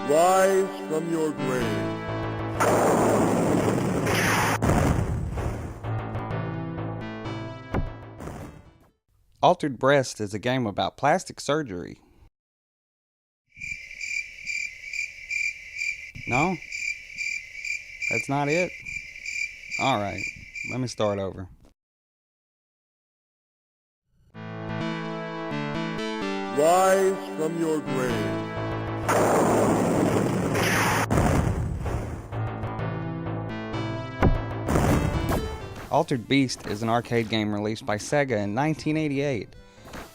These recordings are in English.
Rise from your grave. Altered Breast is a game about plastic surgery. No? That's not it? Alright, let me start over. Rise from your grave. Altered Beast is an arcade game released by Sega in 1988.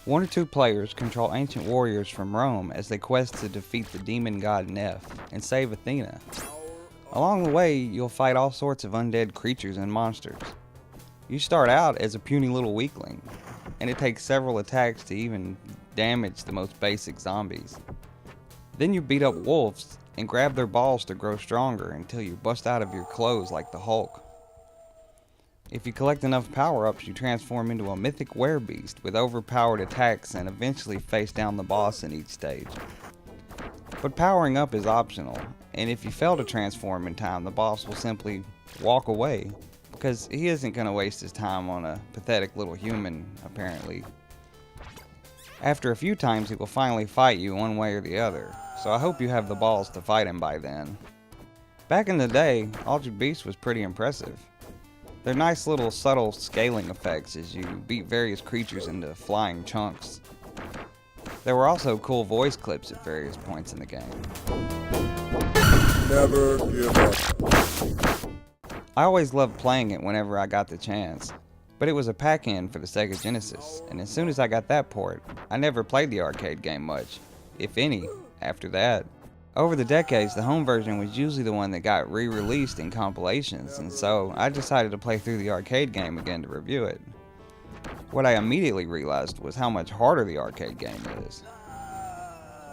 One or two players control ancient warriors from Rome as they quest to defeat the demon god Neff and save Athena. Along the way, you'll fight all sorts of undead creatures and monsters. You start out as a puny little weakling, and it takes several attacks to even damage the most basic zombies. Then you beat up wolves and grab their balls to grow stronger until you bust out of your clothes like the Hulk. If you collect enough power-ups, you transform into a mythic werebeast with overpowered attacks and eventually face down the boss in each stage. But powering up is optional, and if you fail to transform in time, the boss will simply walk away, because he isn't going to waste his time on a pathetic little human, apparently. After a few times, he will finally fight you one way or the other, so I hope you have the balls to fight him by then. Back in the day, Altered Beast was pretty impressive. They're nice little subtle scaling effects as you beat various creatures into flying chunks. There were also cool voice clips at various points in the game. Never give up. I always loved playing it whenever I got the chance, but it was a pack-in for the Sega Genesis, and as soon as I got that port, I never played the arcade game much, if any, after that. Over the decades, the home version was usually the one that got re-released in compilations, and so I decided to play through the arcade game again to review it. What I immediately realized was how much harder the arcade game is.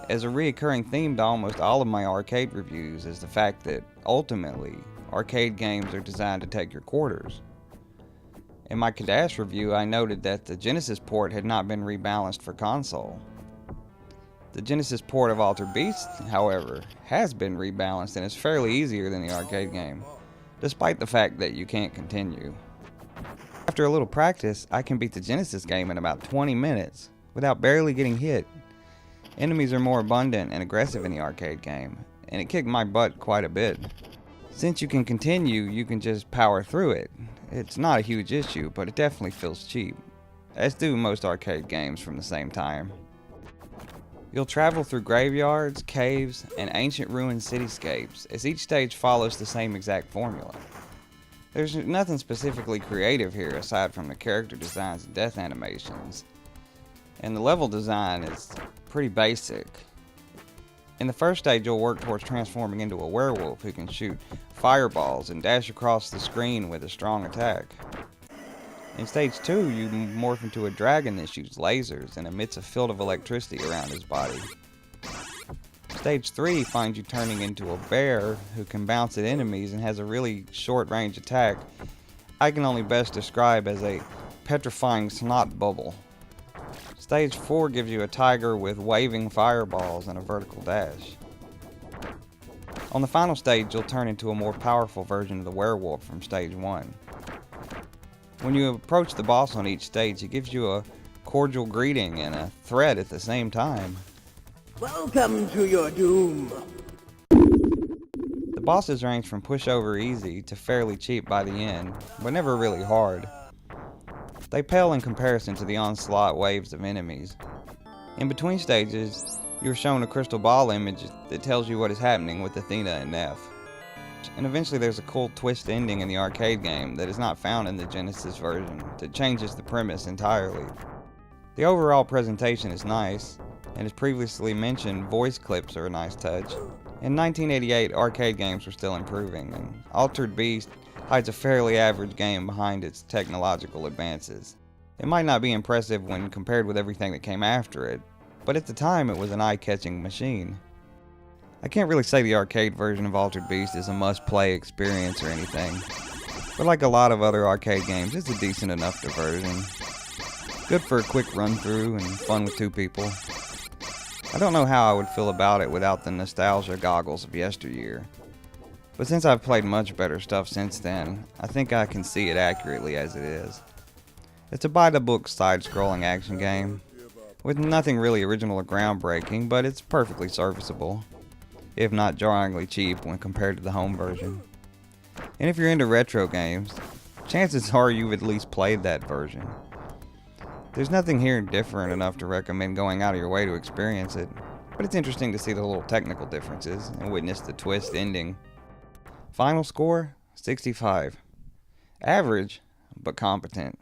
As a reoccurring theme to almost all of my arcade reviews is the fact that, ultimately, arcade games are designed to take your quarters. In my Kadash review, I noted that the Genesis port had not been rebalanced for console. The Genesis port of Altered Beast, however, has been rebalanced and is fairly easier than the arcade game, despite the fact that you can't continue. After a little practice, I can beat the Genesis game in about 20 minutes, without barely getting hit. Enemies are more abundant and aggressive in the arcade game, and it kicked my butt quite a bit. Since you can continue, you can just power through it. It's not a huge issue, but it definitely feels cheap, as do most arcade games from the same time. You'll travel through graveyards, caves, and ancient ruined cityscapes, as each stage follows the same exact formula. There's nothing specifically creative here aside from the character designs and death animations, and the level design is pretty basic. In the first stage, you'll work towards transforming into a werewolf who can shoot fireballs and dash across the screen with a strong attack. In stage 2, you morph into a dragon that shoots lasers and emits a field of electricity around his body. Stage 3 finds you turning into a bear who can bounce at enemies and has a really short range attack I can only best describe as a petrifying snot bubble. Stage 4 gives you a tiger with waving fireballs and a vertical dash. On the final stage, you'll turn into a more powerful version of the werewolf from stage 1. When you approach the boss on each stage, he gives you a cordial greeting and a threat at the same time. Welcome to your doom. The bosses range from pushover easy to fairly cheap by the end, but never really hard. They pale in comparison to the onslaught waves of enemies. In between stages, you're shown a crystal ball image that tells you what is happening with Athena and Neff. And eventually there's a cool twist ending in the arcade game that is not found in the Genesis version that changes the premise entirely. The overall presentation is nice, and as previously mentioned, voice clips are a nice touch. In 1988, arcade games were still improving, and Altered Beast hides a fairly average game behind its technological advances. It might not be impressive when compared with everything that came after it, but at the time it was an eye-catching machine. I can't really say the arcade version of Altered Beast is a must-play experience or anything, but like a lot of other arcade games, it's a decent enough diversion. Good for a quick run-through and fun with two people. I don't know how I would feel about it without the nostalgia goggles of yesteryear. But since I've played much better stuff since then, I think I can see it accurately as it is. It's a by-the-book side-scrolling action game, with nothing really original or groundbreaking, but it's perfectly serviceable, if not jarringly cheap when compared to the home version. And if you're into retro games, chances are you've at least played that version. There's nothing here different enough to recommend going out of your way to experience it, but it's interesting to see the little technical differences and witness the twist ending. Final score, 65. Average, but competent.